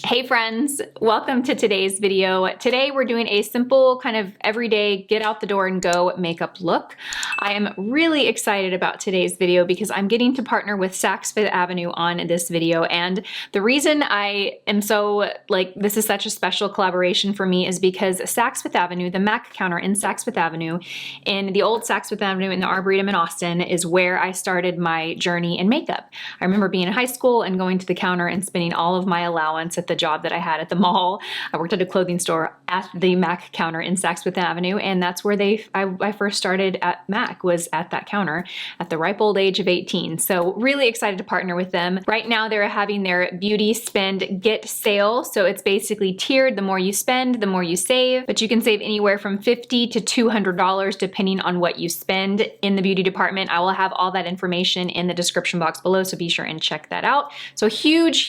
Hey friends, welcome to today's video. Today we're doing a simple kind of everyday get out the door and go makeup look. I am really excited about today's video because I'm getting to partner with Saks Fifth Avenue on this video, and the reason I am so this is such a special collaboration for me is because Saks Fifth Avenue, the MAC counter in Saks Fifth Avenue, in the old Saks Fifth Avenue in the Arboretum in Austin, is where I started my journey in makeup. I remember being in high school and going to the counter and spending all of my allowance at the job that I had at the mall. I worked at a clothing store at the MAC counter in Saks Fifth Avenue, and that's where I first started at MAC, was at that counter at the ripe old age of 18. So really excited to partner with them. Right now they're having their beauty spend get sale. So it's basically tiered. The more you spend, the more you save, but you can save anywhere from $50 to $200 depending on what you spend in the beauty department. I will have all that information in the description box below, so be sure and check that out. So huge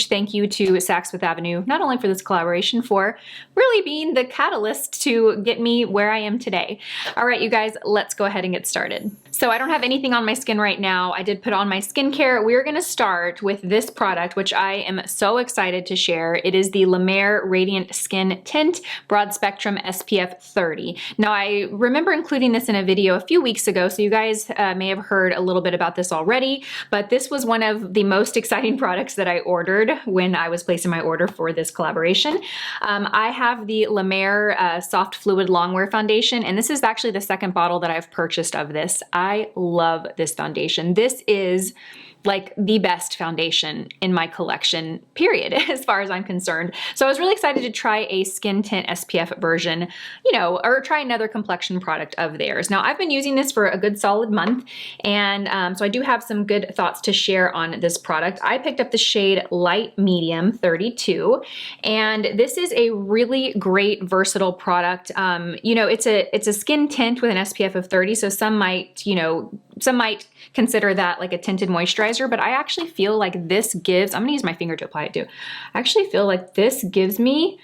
thank you to Saks Fifth Avenue, not only for this collaboration, for really being the catalyst to get me where I am today. All right, you guys, let's go ahead and get started. So I don't have anything on my skin right now. I did put on my skincare. We're gonna start with this product, which I am so excited to share. It is the La Mer Radiant Skin Tint Broad Spectrum SPF 30. Now I remember including this in a video a few weeks ago, so you guys may have heard a little bit about this already, but this was one of the most exciting products that I ordered when I was placing my order for this collaboration. I have the La Mer Soft Fluid Longwear Foundation, and this is actually the second bottle that I've purchased of this. I love this foundation. This is like the best foundation in my collection, period, as far as I'm concerned. So I was really excited to try a skin tint SPF version, or try another complexion product of theirs. Now I've been using this for a good solid month, and so I do have some good thoughts to share on this product. I picked up the shade Light Medium 32, and this is a really great versatile product. It's a skin tint with an SPF of 30, so some might consider that like a tinted moisturizer, but I actually feel like this gives, I'm gonna use my finger to apply it too. I actually feel like this gives me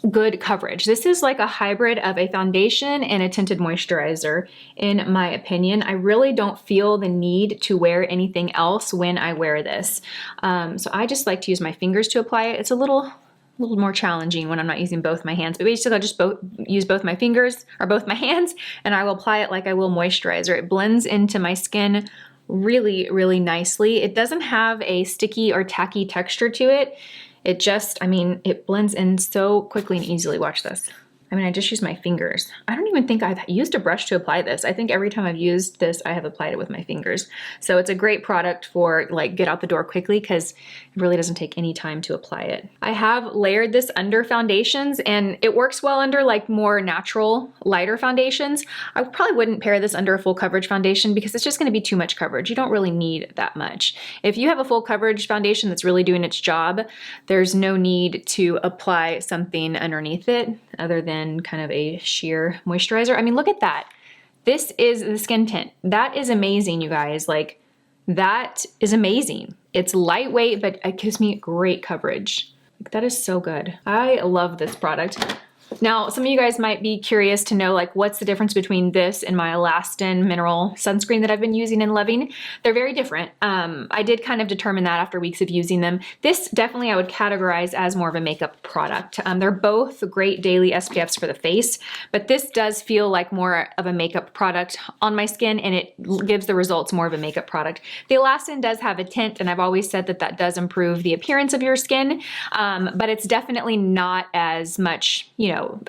good coverage. This is like a hybrid of a foundation and a tinted moisturizer, in my opinion. I really don't feel the need to wear anything else when I wear this. So I just like to use my fingers to apply it. It's a little more challenging when I'm not using both my hands, but basically I'll just use both my fingers or both my hands, and I will apply it like I will moisturizer. It blends into my skin really nicely. It doesn't have a sticky or tacky texture to it. It just, it blends in so quickly and easily. Watch this. I just use my fingers. I don't even think I've used a brush to apply this. I think every time I've used this, I have applied it with my fingers. So it's a great product for like get out the door quickly, because it really doesn't take any time to apply it. I have layered this under foundations, and it works well under like more natural, lighter foundations. I probably wouldn't pair this under a full coverage foundation because it's just gonna be too much coverage. You don't really need that much. If you have a full coverage foundation that's really doing its job, there's no need to apply something underneath it other than kind of a sheer moisturizer. Look at that. This is the skin tint. That is amazing, you guys. Like, that is amazing. It's lightweight, but it gives me great coverage. Like, that is so good. I love this product. Now, some of you guys might be curious to know, like, what's the difference between this and my Elastin mineral sunscreen that I've been using and loving? They're very different. I did kind of determine that after weeks of using them. This definitely I would categorize as more of a makeup product. They're both great daily SPFs for the face, but this does feel like more of a makeup product on my skin, and it gives the results more of a makeup product. The Elastin does have a tint, and I've always said that that does improve the appearance of your skin, but it's definitely not as much,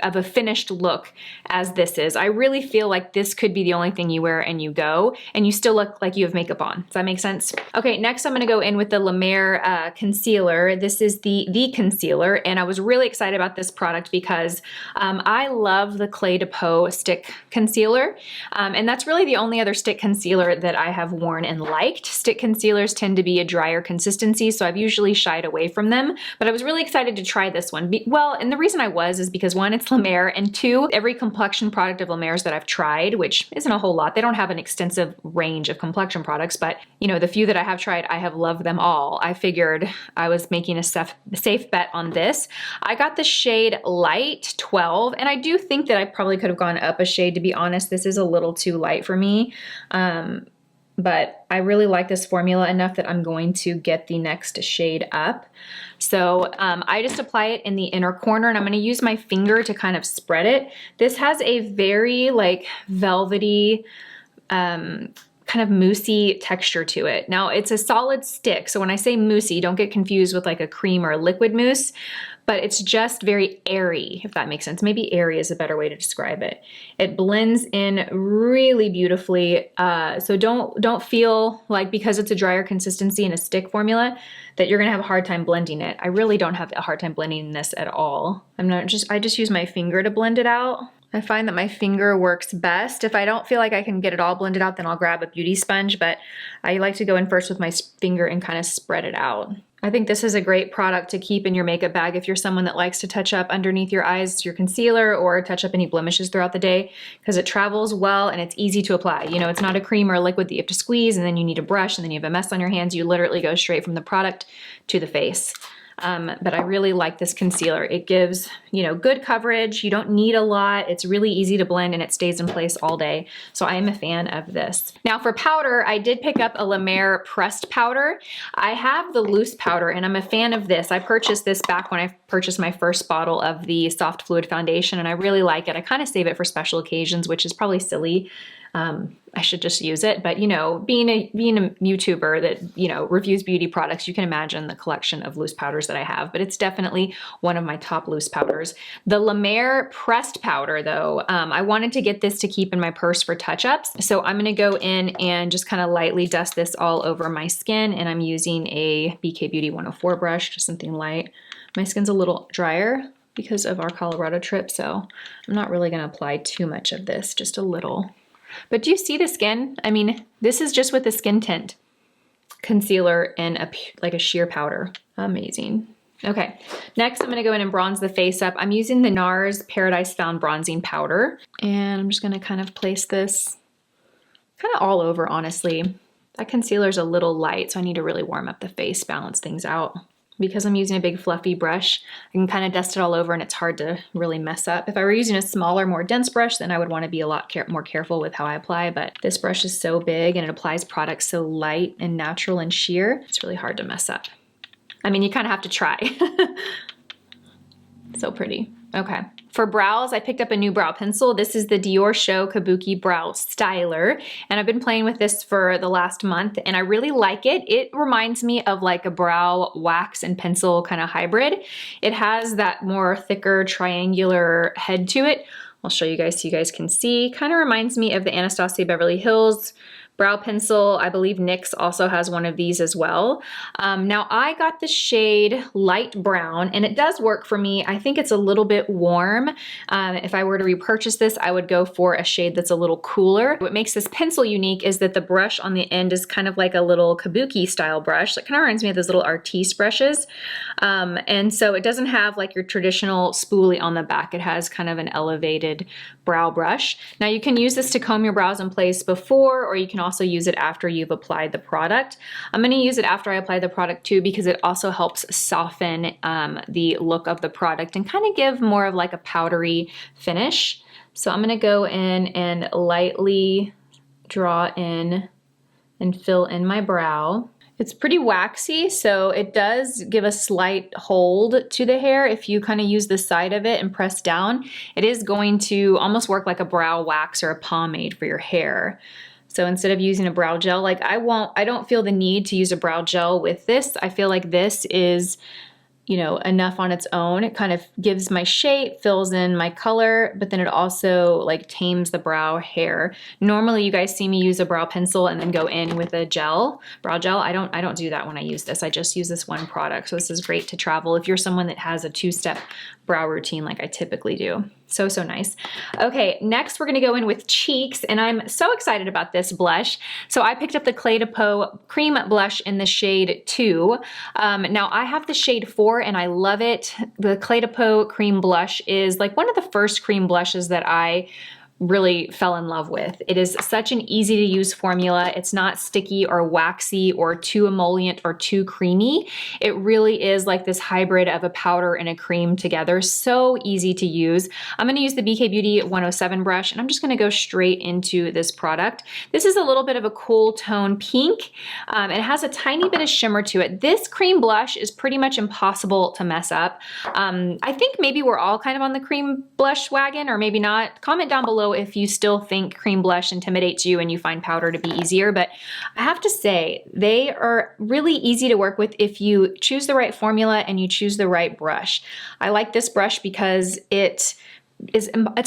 of a finished look as this is. I really feel like this could be the only thing you wear and you go, and you still look like you have makeup on. Does that make sense? Okay, next I'm gonna go in with the La Mer concealer. This is the concealer, and I was really excited about this product because I love the Clé de Peau stick concealer, and that's really the only other stick concealer that I have worn and liked. Stick concealers tend to be a drier consistency, so I've usually shied away from them, but I was really excited to try this one. And the reason I was is because one, it's La Mer, and two, every complexion product of La Mer's that I've tried, which isn't a whole lot, they don't have an extensive range of complexion products, but the few that I have tried, I have loved them all. I figured I was making a safe bet on this. I got the shade Light 12, and I do think that I probably could have gone up a shade, to be honest. This is a little too light for me. but I really like this formula enough that I'm going to get the next shade up. So I just apply it in the inner corner, and I'm going to use my finger to kind of spread it. This has a very like velvety, kind of moussey texture to it. Now it's a solid stick, so when I say moussey, don't get confused with like a cream or a liquid mousse, but it's just very airy, if that makes sense. Maybe airy is a better way to describe it. It blends in really beautifully, so don't feel like because it's a drier consistency and a stick formula that you're gonna have a hard time blending it. I really don't have a hard time blending this at all. I just use my finger to blend it out. I find that my finger works best. If I don't feel like I can get it all blended out, then I'll grab a beauty sponge, but I like to go in first with my finger and kind of spread it out. I think this is a great product to keep in your makeup bag if you're someone that likes to touch up underneath your eyes, your concealer, or touch up any blemishes throughout the day, because it travels well and it's easy to apply. You know, it's not a cream or a liquid that you have to squeeze and then you need a brush and then you have a mess on your hands. You literally go straight from the product to the face. But I really like this concealer. It gives, you know, good coverage. You don't need a lot. It's really easy to blend and it stays in place all day. So I am a fan of this. Now for powder, I did pick up a La Mer pressed powder. I have the loose powder and I'm a fan of this. I purchased this back when I purchased my first bottle of the soft fluid foundation and I really like it. I kind of save it for special occasions, which is probably silly. I should just use it, but you know, being a YouTuber that, you know, reviews beauty products, you can imagine the collection of loose powders that I have, but it's definitely one of my top loose powders. The La Mer pressed powder though, I wanted to get this to keep in my purse for touch-ups. So I'm gonna go in and just kind of lightly dust this all over my skin, and I'm using a BK Beauty 104 brush, just something light. My skin's a little drier because of our Colorado trip, so I'm not really gonna apply too much of this, just a little. But do you see the skin? I mean, this is just with the Skin Tint concealer and like a sheer powder. Amazing. Okay, next I'm gonna go in and bronze the face up. I'm using the NARS Paradise Found Bronzing Powder, and I'm just gonna kind of place this kind of all over, honestly. That concealer's a little light, so I need to really warm up the face, balance things out. Because I'm using a big fluffy brush, I can kind of dust it all over and it's hard to really mess up. If I were using a smaller, more dense brush, then I would want to be a lot more careful with how I apply, but this brush is so big and it applies products so light and natural and sheer, it's really hard to mess up. I mean, you kind of have to try. So pretty. Okay. For brows, I picked up a new brow pencil. This is the Dior Show Kabuki Brow Styler, and I've been playing with this for the last month, and I really like it. It reminds me of like a brow wax and pencil kind of hybrid. It has that more thicker triangular head to it. I'll show you guys so you guys can see. Kind of reminds me of the Anastasia Beverly Hills brow pencil. I believe NYX also has one of these as well. Now I got the shade light brown and it does work for me. I think it's a little bit warm. If I were to repurchase this, I would go for a shade that's a little cooler. What makes this pencil unique is that the brush on the end is kind of like a little kabuki style brush. It kind of reminds me of those little artiste brushes. And so it doesn't have like your traditional spoolie on the back. It has kind of an elevated brow brush. Now you can use this to comb your brows in place before, or you can also use it after you've applied the product. I'm going to use it after I apply the product too, because it also helps soften the look of the product and kind of give more of like a powdery finish. So I'm going to go in and lightly draw in and fill in my brow. It's pretty waxy, so it does give a slight hold to the hair. If you kind of use the side of it and press down, it is going to almost work like a brow wax or a pomade for your hair. So instead of using a brow gel, like I don't feel the need to use a brow gel with this. I feel like this is, you know, enough on its own. It kind of gives my shape, fills in my color, but then it also like tames the brow hair. Normally you guys see me use a brow pencil and then go in with a brow gel. I don't do that when I use this. I just use this one product. So this is great to travel if you're someone that has a two-step brow routine like I typically do. So nice. Okay, next we're gonna go in with cheeks, and I'm so excited about this blush. So I picked up the Clé de Peau cream blush in the shade 2. Now I have the shade 4 and I love it. The Clé de Peau cream blush is like one of the first cream blushes that I really fell in love with. It is such an easy to use formula. It's not sticky or waxy or too emollient or too creamy. It really is like this hybrid of a powder and a cream together. So easy to use. I'm gonna use the BK Beauty 107 brush, and I'm just gonna go straight into this product. This is a little bit of a cool tone pink. It has a tiny bit of shimmer to it. This cream blush is pretty much impossible to mess up. I think maybe we're all kind of on the cream blush wagon, or maybe not. Comment down below if you still think cream blush intimidates you and you find powder to be easier, but I have to say they are really easy to work with if you choose the right formula and you choose the right brush. I like this brush because it's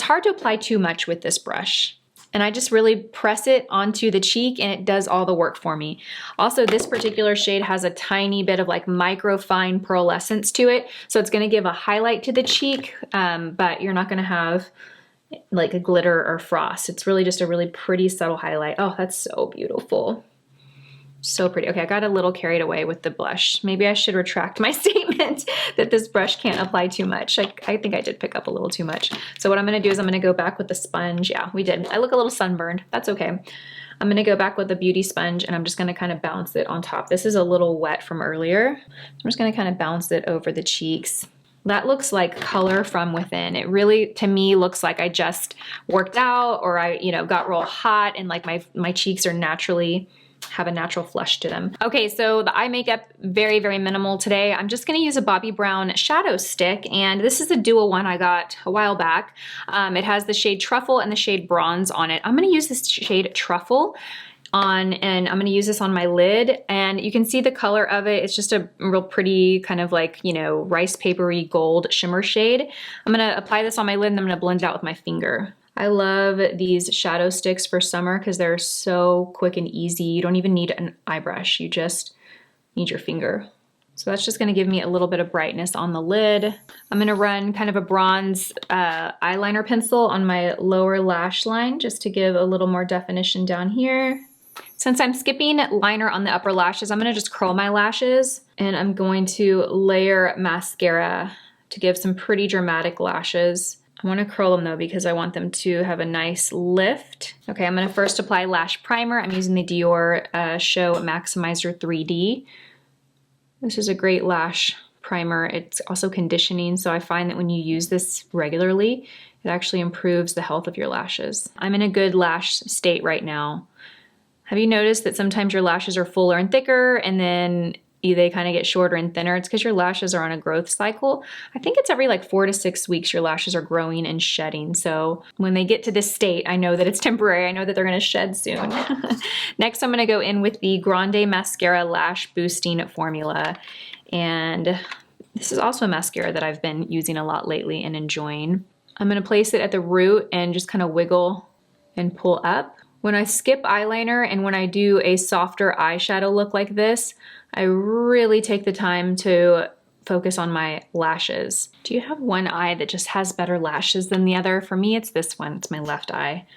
hard to apply too much with this brush. And I just really press it onto the cheek and it does all the work for me. Also, this particular shade has a tiny bit of like micro fine pearlescence to it. So it's gonna give a highlight to the cheek, but you're not gonna have like a glitter or frost. It's really just a really pretty subtle highlight. Oh, that's so beautiful. So pretty. Okay, I got a little carried away with the blush. Maybe I should retract my statement that this brush can't apply too much. I think I did pick up a little too much. So what I'm gonna do is I'm gonna go back with the sponge. Yeah, we did. I look a little sunburned. That's okay. I'm gonna go back with the beauty sponge and I'm just gonna kind of bounce it on top. This is a little wet from earlier. I'm just gonna kind of bounce it over the cheeks. That looks like color from within. It really, to me, looks like I just worked out or I, got real hot and like my cheeks are naturally have a natural flush to them. Okay, so the eye makeup, very, very minimal today. I'm just gonna use a Bobbi Brown shadow stick, and this is a dual one I got a while back. It has the shade Truffle and the shade Bronze on it. I'm gonna use this shade Truffle and I'm gonna use this on my lid, and you can see the color of it. It's just a real pretty kind of like, rice papery gold shimmer shade. I'm gonna apply this on my lid and I'm gonna blend it out with my finger. I love these shadow sticks for summer because they're so quick and easy. You don't even need an eye brush, you just need your finger. So that's just gonna give me a little bit of brightness on the lid. I'm gonna run kind of a bronze eyeliner pencil on my lower lash line just to give a little more definition down here. Since I'm skipping liner on the upper lashes, I'm gonna just curl my lashes and I'm going to layer mascara to give some pretty dramatic lashes. I want to curl them though because I want them to have a nice lift. Okay, I'm going to first apply lash primer. I'm using the Dior Show Maximizer 3D. This is a great lash primer. It's also conditioning, so I find that when you use this regularly, it actually improves the health of your lashes. I'm in a good lash state right now. Have you noticed that sometimes your lashes are fuller and thicker and then they kind of get shorter and thinner? It's because your lashes are on a growth cycle. I think it's every like 4 to 6 weeks your lashes are growing and shedding. So when they get to this state, I know that it's temporary. I know that they're gonna shed soon. Next, I'm gonna go in with the Grande Mascara Lash Boosting Formula. And this is also a mascara that I've been using a lot lately and enjoying. I'm gonna place it at the root and just kind of wiggle and pull up. When I skip eyeliner and when I do a softer eyeshadow look like this, I really take the time to focus on my lashes. Do you have one eye that just has better lashes than the other? For me, it's this one. It's my left eye.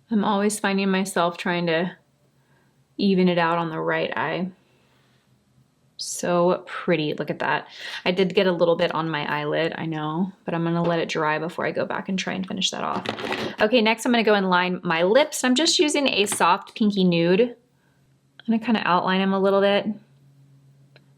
I'm always finding myself trying to even it out on the right eye. So pretty, look at that. I did get a little bit on my eyelid, I know, but I'm gonna let it dry before I go back and try and finish that off. Okay, next I'm gonna go and line my lips. I'm just using a soft pinky nude. I'm gonna kind of outline them a little bit.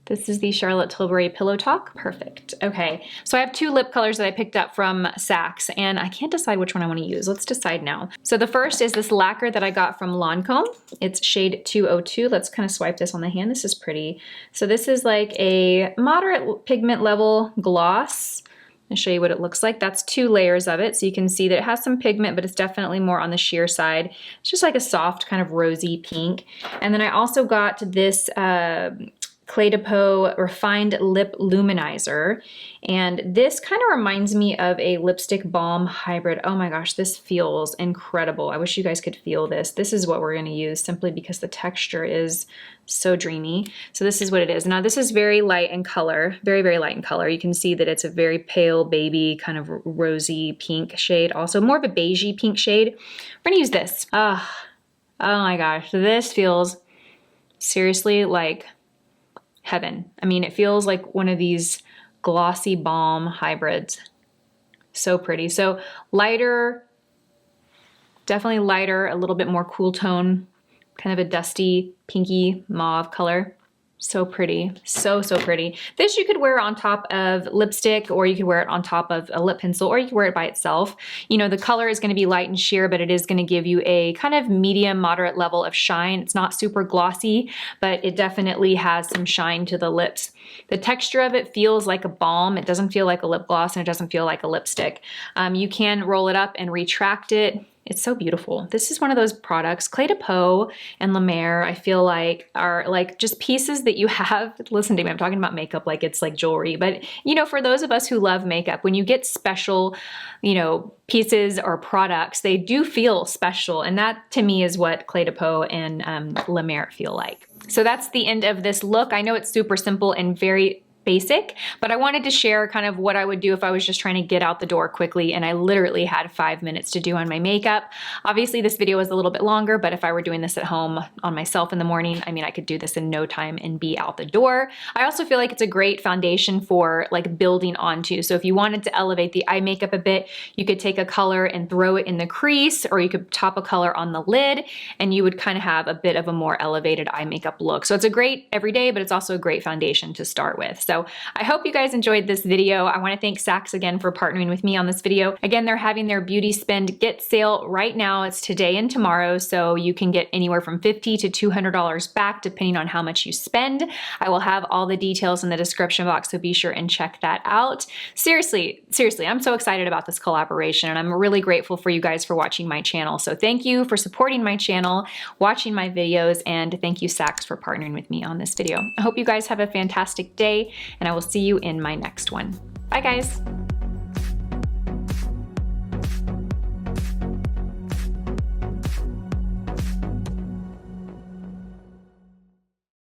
This is the Charlotte Tilbury Pillow Talk. Perfect. Okay, so I have 2 lip colors that I picked up from Saks, and I can't decide which one I want to use. Let's decide now. So the first is this lacquer that I got from Lancome. It's shade 202. Let's kind of swipe this on the hand. This is pretty. So this is like a moderate pigment level gloss. I'll show you what it looks like. That's 2 layers of it. So you can see that it has some pigment, but it's definitely more on the sheer side. It's just like a soft kind of rosy pink. And then I also got this Clé de Peau Refined Lip Luminizer. And this kind of reminds me of a lipstick balm hybrid. Oh my gosh, this feels incredible. I wish you guys could feel this. This is what we're gonna use simply because the texture is so dreamy. So this is what it is. Now this is very light in color, very, very light in color. You can see that it's a very pale baby kind of rosy pink shade. Also more of a beigey pink shade. We're gonna use this. Oh my gosh, this feels seriously like heaven. I mean, it feels like one of these glossy balm hybrids. So pretty. So lighter, definitely lighter, a little bit more cool tone, kind of a dusty, pinky mauve color. So pretty, so pretty. This you could wear on top of lipstick, or you could wear it on top of a lip pencil, or you could wear it by itself. You know, the color is gonna be light and sheer, but it is gonna give you a kind of medium, moderate level of shine. It's not super glossy, but it definitely has some shine to the lips. The texture of it feels like a balm. It doesn't feel like a lip gloss, and it doesn't feel like a lipstick. You can roll it up and retract it. It's so beautiful. This is one of those products, Clé de Peau and La Mer, I feel like are like just pieces that you have. Listen to me, I'm talking about makeup like it's like jewelry, but you know, for those of us who love makeup, when you get special, you know, pieces or products, they do feel special. And that to me is what Clé de Peau and La Mer feel like. So that's the end of this look. I know it's super simple and very basic, but I wanted to share kind of what I would do if I was just trying to get out the door quickly and I literally had 5 minutes to do on my makeup. Obviously this video is a little bit longer, but if I were doing this at home on myself in the morning, I mean, I could do this in no time and be out the door. I also feel like it's a great foundation for like building onto. So if you wanted to elevate the eye makeup a bit, you could take a color and throw it in the crease, or you could top a color on the lid and you would kind of have a bit of a more elevated eye makeup look. So it's a great everyday, but it's also a great foundation to start with. So I hope you guys enjoyed this video. I want to thank Saks again for partnering with me on this video. Again, they're having their Beauty Spend Get sale right now. It's today and tomorrow, so you can get anywhere from $50 to $200 back depending on how much you spend. I will have all the details in the description box, so be sure and check that out. Seriously, I'm so excited about this collaboration, and I'm really grateful for you guys for watching my channel. So thank you for supporting my channel, watching my videos, and thank you Saks for partnering with me on this video. I hope you guys have a fantastic day, and I will see you in my next one. Bye guys.